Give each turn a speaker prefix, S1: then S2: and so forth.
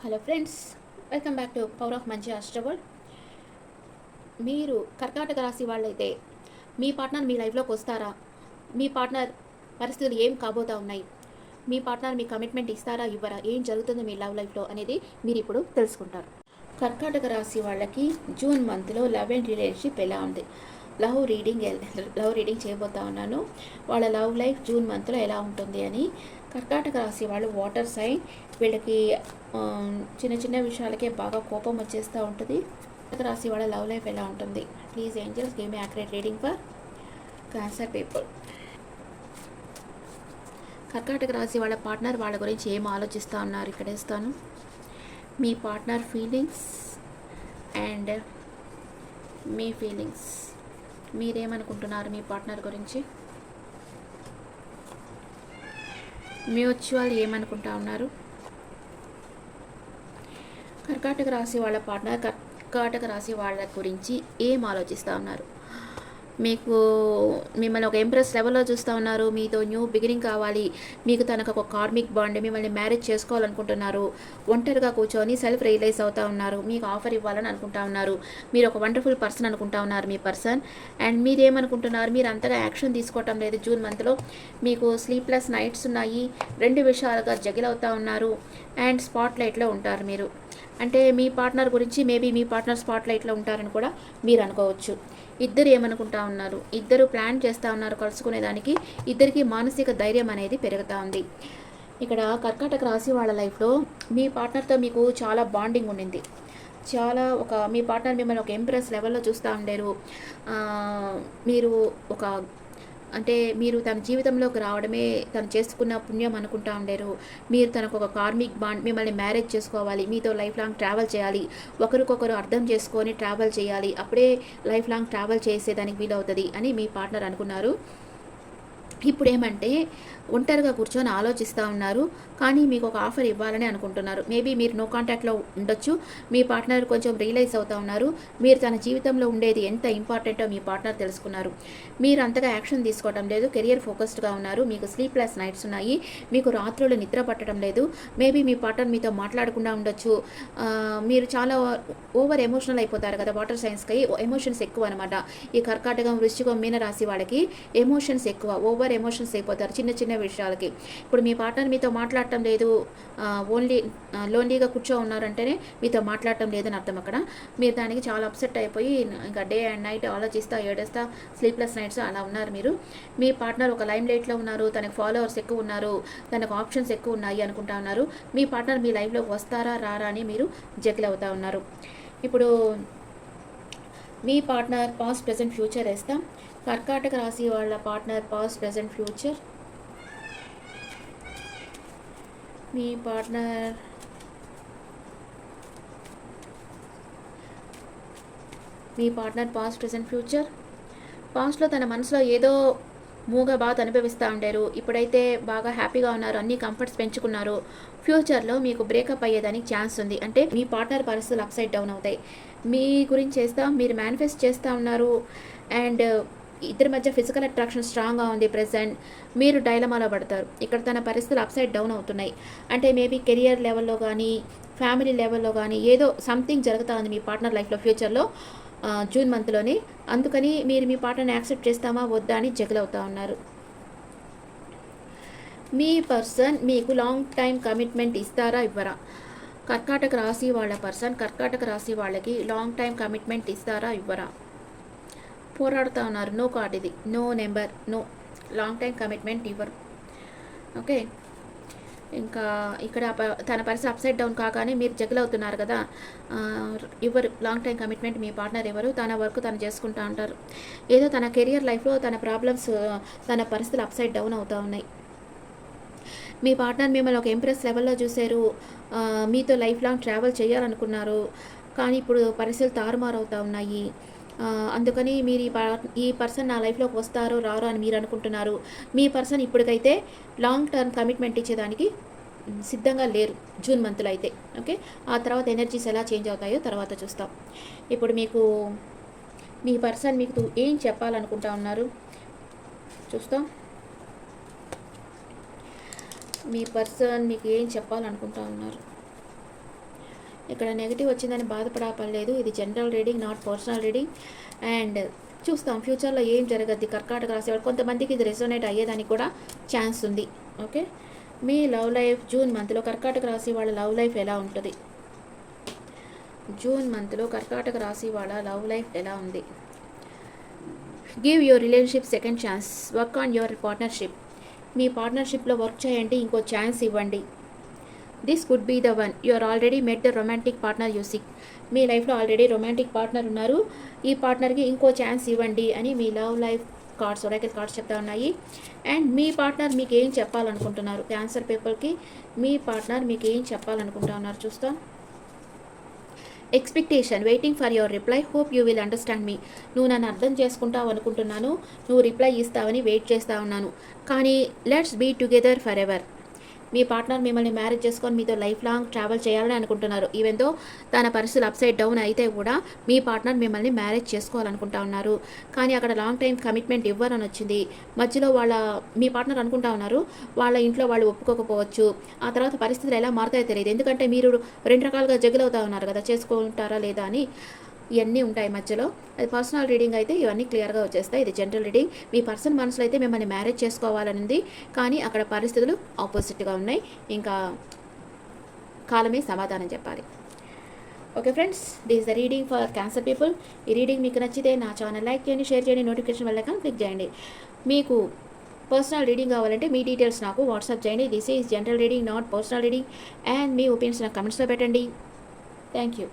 S1: Hello friends, welcome back to power of మంచి ఆస్ట్రబుల్. మీరు కర్కాటక రాశి వాళ్ళైతే మీ పార్ట్నర్ మీ లైఫ్లోకి వస్తారా? మీ పార్ట్నర్ పరిస్థితులు ఏం కాబోతా ఉన్నాయి? మీ పార్ట్నర్ మీ కమిట్మెంట్ ఇస్తారా ఇవ్వరా? ఏం జరుగుతుంది మీ లైఫ్లో అనేది మీరు ఇప్పుడు తెలుసుకుంటారు. కర్కాటక రాశి వాళ్ళకి జూన్ మంత్లో లవ్ అండ్ రిలేషన్షిప్ ఎలా ఉంది? లవ్ రీడింగ్ చేయబోతా ఉన్నాను. వాళ్ళ లవ్ లైఫ్ జూన్ మంత్లో ఎలా ఉంటుంది అని. కర్కాటక రాశి వాళ్ళు వాటర్ సైన్. వీళ్ళకి చిన్న చిన్న విషయాలకే బాగా కోపం వచ్చేస్తూ ఉంటుంది. కర్కాటక రాశి వాళ్ళ లవ్ లైఫ్ ఎలా ఉంటుంది? Please angels give me accurate reading for cancer people. కర్కాటక రాశి వాళ్ళ పార్ట్నర్ వాళ్ళ గురించి ఏం ఆలోచిస్తూ ఉన్నారు ఇక్కడ ఇస్తాను. మీ పార్ట్నర్ ఫీలింగ్స్ అండ్ మీ ఫీలింగ్స్, మీరేమనుకుంటున్నారు మీ పార్ట్నర్ గురించి? మ్యూచువల్ ఏమనుకుంటా ఉన్నారు? కర్కాటక రాశి వాళ్ళ పార్ట్నర్ కర్కాటక రాశి వాళ్ళ గురించి ఏం ఆలోచిస్తూ ఉన్నారు? మిమ్మల్ని ఒక ఎంప్రెస్ లెవెల్లో చూస్తూ ఉన్నారు. మీతో న్యూ బిగినింగ్ కావాలి, మీకు తనకు ఒక కార్మిక్ బాండ్, మిమ్మల్ని మ్యారేజ్ చేసుకోవాలనుకుంటున్నారు. ఒంటరిగా కూర్చొని సెల్ఫ్ రియలైజ్ అవుతూ ఉన్నారు. మీకు ఆఫర్ ఇవ్వాలని అనుకుంటా ఉన్నారు. మీరు ఒక వండర్ఫుల్ పర్సన్ అనుకుంటా ఉన్నారు మీ పర్సన్. అండ్ మీరేమనుకుంటున్నారు? మీరు అంతగా యాక్షన్ తీసుకోవటం లేదు జూన్ మంత్లో. మీకు స్లీప్లెస్ నైట్స్ ఉన్నాయి. 2 విషయాలుగా జగిల్ అవుతూ ఉన్నారు. అండ్ స్పాట్ లైట్లో ఉంటారు మీరు. అంటే మీ పార్ట్నర్ గురించి మేబీ మీ పార్ట్నర్ స్పాట్ లైట్లో ఉంటారని కూడా మీరు అనుకోవచ్చు. ఇద్దరు ఏమనుకుంటా ఉన్నారు? ఇద్దరు ప్లాన్ చేస్తూ ఉన్నారు కలుసుకునేదానికి. ఇద్దరికి మానసిక ధైర్యం అనేది పెరుగుతూ ఉంది. ఇక్కడ కర్కాటక రాశి వాళ్ళ లైఫ్లో మీ పార్ట్నర్తో మీకు చాలా బాండింగ్ ఉండింది. మీ పార్ట్నర్ మిమ్మల్ని ఒక ఎంప్రెస్ లెవెల్లో చూస్తూ ఉండేరు. మీరు మీరు తన జీవితంలోకి రావడమే తను చేసుకున్న పుణ్యం అనుకుంటా ఉండేరు. మీరు తనకు ఒక కార్మిక్ బాండ్, మిమ్మల్ని మ్యారేజ్ చేసుకోవాలి, మీతో లైఫ్ లాంగ్ ట్రావెల్ చేయాలి, ఒకరికొకరు అర్థం చేసుకొని ట్రావెల్ చేయాలి, అప్పుడే లైఫ్ లాంగ్ ట్రావెల్ చేసేదానికి వీలవుతుంది అని మీ పార్ట్నర్ అనుకున్నారు. ఇప్పుడు ఏమంటే ఒంటరిగా కూర్చొని ఆలోచిస్తూ ఉన్నారు. కానీ మీకు ఒక ఆఫర్ ఇవ్వాలని అనుకుంటున్నారు. మేబీ మీరు నో కాంటాక్ట్లో ఉండొచ్చు. మీ పార్ట్నర్ కొంచెం రియలైజ్ అవుతూ ఉన్నారు. మీరు తన జీవితంలో ఉండేది ఎంత ఇంపార్టెంటో మీ పార్ట్నర్ తెలుసుకున్నారు. మీరు అంతగా యాక్షన్ తీసుకోవడం లేదు. కెరియర్ ఫోకస్డ్గా ఉన్నారు. మీకు స్లీప్లెస్ నైట్స్ ఉన్నాయి. మీకు రాత్రులు నిద్ర పట్టడం లేదు. మేబీ మీ పార్ట్నర్ మీతో మాట్లాడకుండా ఉండొచ్చు. మీరు చాలా ఓవర్ ఎమోషనల్ అయిపోతారు కదా. వాటర్ సైన్స్కి ఎమోషన్స్ ఎక్కువ అనమాట. ఈ కర్కాటకం, వృశ్చికం, మీన రాశి వాళ్ళకి ఎమోషన్స్ ఎక్కువ. ఓవర్ ఎమోషన్స్ అయిపోతారు చిన్న చిన్న విషయాలకి. ఇప్పుడు మీ పార్ట్నర్ మీతో మాట్లాడటం లేదు, లోన్లీగా కూర్చో ఉన్నారంటేనే మీతో మాట్లాడటం లేదని అర్థం. అక్కడ మీరు దానికి చాలా అప్సెట్ అయిపోయి ఇంకా డే అండ్ నైట్ ఆలోచిస్తా ఏడేస్తా స్లీప్లెస్ నైట్స్ అలా ఉన్నారు మీరు. మీ పార్ట్నర్ ఒక లైమ్ లైట్లో ఉన్నారు. తనకు ఫాలోవర్స్ ఎక్కువ ఉన్నారు, తనకు ఆప్షన్స్ ఎక్కువ ఉన్నాయి అనుకుంటా ఉన్నారు. మీ పార్ట్నర్ మీ లైఫ్లోకి వస్తారా రారా అని మీరు జగిల్ అవుతూ ఉన్నారు. ఇప్పుడు మీ పార్ట్నర్ పాస్ట్ ప్రెజెంట్ ఫ్యూచర్ వేస్తాం. కర్కాటక రాశి వాళ్ళ పార్ట్నర్ పాస్ట్ ప్రెజెంట్ ఫ్యూచర్. మీ పార్ట్నర్ పాస్ట్ ప్రెజెంట్ ఫ్యూచర్. పాస్ట్లో తన మనసులో ఏదో మూగ బాధ అనుభవిస్తూ ఉంటారు. ఇప్పుడైతే బాగా హ్యాపీగా ఉన్నారు, అన్ని కంఫర్ట్స్ పెంచుకున్నారు. ఫ్యూచర్లో మీకు బ్రేకప్ అయ్యేదానికి ఛాన్స్ ఉంది. అంటే మీ పార్ట్నర్ పరిస్థితులు అప్సైడ్ డౌన్ అవుతాయి. మీ గురించి మీరు మేనిఫెస్ట్ చేస్తూ ఉన్నారు. అండ్ ఇద్దరి మధ్య ఫిజికల్ అట్రాక్షన్ స్ట్రాంగ్గా ఉంది ప్రెజెంట్. మీరు డైలమాలో పడతారు. ఇక్కడ తన పరిస్థితులు అప్సైడ్ డౌన్ అవుతున్నాయి. అంటే మేబీ కెరియర్ లెవెల్లో కానీ ఫ్యామిలీ లెవెల్లో కానీ ఏదో సంథింగ్ జరుగుతూ ఉంది మీ పార్ట్నర్ లైఫ్లో ఫ్యూచర్లో జూన్ మంత్లోనే. అందుకని మీరు మీ పార్ట్నర్ని యాక్సెప్ట్ చేస్తామా వద్దా అని జగిల్ అవుతూ ఉన్నారు. మీ పర్సన్ మీకు లాంగ్ టైం కమిట్మెంట్ ఇస్తారా ఇవ్వరా? కర్కాటక రాశి వాళ్ళ పర్సన్ కర్కాటక రాశి వాళ్ళకి లాంగ్ టైం కమిట్మెంట్ ఇస్తారా ఇవ్వరా? పోరాడుతూ ఉన్నారు. నో కార్డ్ ఇది, no number, no long time commitment ఇవ్వరు. ఓకే, ఇంకా ఇక్కడ తన పరిస్థితి అప్సైడ్ డౌన్ కాగానే మీరు జగిల్ అవుతున్నారు కదా. ఎవరు లాంగ్ టైం కమిట్మెంట్ మీ పార్ట్నర్ ఎవరు? తన వర్క్ తను చేసుకుంటూ ఉంటారు. ఏదో తన కెరియర్ లైఫ్లో తన ప్రాబ్లమ్స్, తన పరిస్థితులు అప్సైడ్ డౌన్ అవుతూ ఉన్నాయి. మీ పార్ట్నర్ మిమ్మల్ని ఒక ఎంప్రెస్ లెవెల్లో చూశారు. మీతో లైఫ్ లాంగ్ ట్రావెల్ చేయాలనుకున్నారు. కానీ ఇప్పుడు పరిస్థితులు తారుమారు అవుతూ ఉన్నాయి. అందుకని మీరు ఈ పర్సన్ నా లైఫ్లోకి వస్తారో రారో అని మీరు అనుకుంటున్నారు. మీ పర్సన్ ఇప్పటికైతే లాంగ్ టర్మ్ కమిట్మెంట్ ఇచ్చేదానికి సిద్ధంగా లేరు జూన్ మంత్లో అయితే. ఓకే, ఆ తర్వాత ఎనర్జీస్ ఎలా చేంజ్ అవుతాయో తర్వాత చూస్తాం. ఇప్పుడు మీ పర్సన్ మీకు ఏం చెప్పాలనుకుంటా ఉన్నారు చూస్తాం. మీ పర్సన్ మీకు ఏం చెప్పాలనుకుంటా ఉన్నారు? ఇక్కడ నెగిటివ్ వచ్చిందని బాధపడపడలేదు. ఇది general reading, not personal reading. And చూస్తాం ఫ్యూచర్లో ఏం జరగద్ది కర్కాటక రాశి వాళ్ళు. కొంతమందికి ఇది రెసోనేట్ అయ్యేదానికి కూడా ఛాన్స్ ఉంది. ఓకే, మీ లవ్ లైఫ్ జూన్ మంత్లో కర్కాటక రాశి వాళ్ళ లవ్ లైఫ్ ఎలా ఉంటుంది? జూన్ మంత్లో కర్కాటక రాశి వాళ్ళ లవ్ లైఫ్ ఎలా ఉంది? Give your relationship second chance, work on your partnership. మీ పార్ట్నర్షిప్లో వర్క్ చేయండి, ఇంకో ఛాన్స్ ఇవ్వండి. This could be the one, you are already met the romantic partner you seek. మీ లైఫ్లో ఆల్రెడీ రొమాంటిక్ పార్ట్నర్ ఉన్నారు, ఈ పార్ట్నర్కి ఇంకో ఛాన్స్ ఇవ్వండి అని మీ love life cards, oracle cards చెప్తా ఉన్నాయి. అండ్ మీ పార్ట్నర్ మీకు ఏం చెప్పాలనుకుంటున్నారు? క్యాన్సర్ పీపుల్కి మీ పార్ట్నర్ మీకు ఏం చెప్పాలనుకుంటా ఉన్నారు చూస్తాం. Expectation, waiting for your reply, hope you will understand me. నువ్వు నన్ను అర్థం చేసుకుంటావు అనుకుంటున్నాను, నువ్వు రిప్లై ఇస్తావని వెయిట్ చేస్తూ ఉన్నాను, కానీ let's be together for ever. మీ పార్ట్నర్ మిమ్మల్ని మ్యారేజ్ చేసుకొని మీతో లైఫ్ లాంగ్ ట్రావెల్ చేయాలని అనుకుంటున్నారు. ఈవెన్ దో తన పరిస్థితులు అప్సైడ్ డౌన్ అయితే కూడా మీ పార్ట్నర్ మిమ్మల్ని మ్యారేజ్ చేసుకోవాలనుకుంటా ఉన్నారు, కానీ అక్కడ లాంగ్ టైం కమిట్మెంట్ ఇవ్వరని వచ్చింది. మధ్యలో మీ పార్ట్నర్ అనుకుంటా ఉన్నారు, వాళ్ళ ఇంట్లో వాళ్ళు ఒప్పుకోకపోవచ్చు. ఆ తర్వాత పరిస్థితులు ఎలా మారుతాయో తెలియదు, ఎందుకంటే మీరు 2 రకాలుగా జగులు అవుతా ఉన్నారు కదా, చేసుకుంటారా లేదా అని. ఇవన్నీ ఉంటాయి మధ్యలో. అది పర్సనల్ రీడింగ్ అయితే ఇవన్నీ క్లియర్గా వచ్చేస్తాయి. ఇది జనరల్ రీడింగ్. మీ పర్సన్ మనసులో అయితే మిమ్మల్ని మ్యారేజ్ చేసుకోవాలని ఉంది, కానీ అక్కడ పరిస్థితులు ఆపోజిట్గా ఉన్నాయి. ఇంకా కాలమే సమాధానం చెప్పాలి. Okay friends, this is the reading for cancer people. ఈ రీడింగ్ మీకు నచ్చితే నా ఛానల్ లైక్ చేయండి, షేర్ చేయండి, నోటిఫికేషన్ బెల్ ఐకాన్ క్లిక్ చేయండి. మీకు పర్సనల్ రీడింగ్ కావాలంటే మీ డీటెయిల్స్ నాకు వాట్సాప్ చేయండి. This is general reading, not personal reading. And me opinions నాకు కమెంట్స్లో పెట్టండి. Thank you.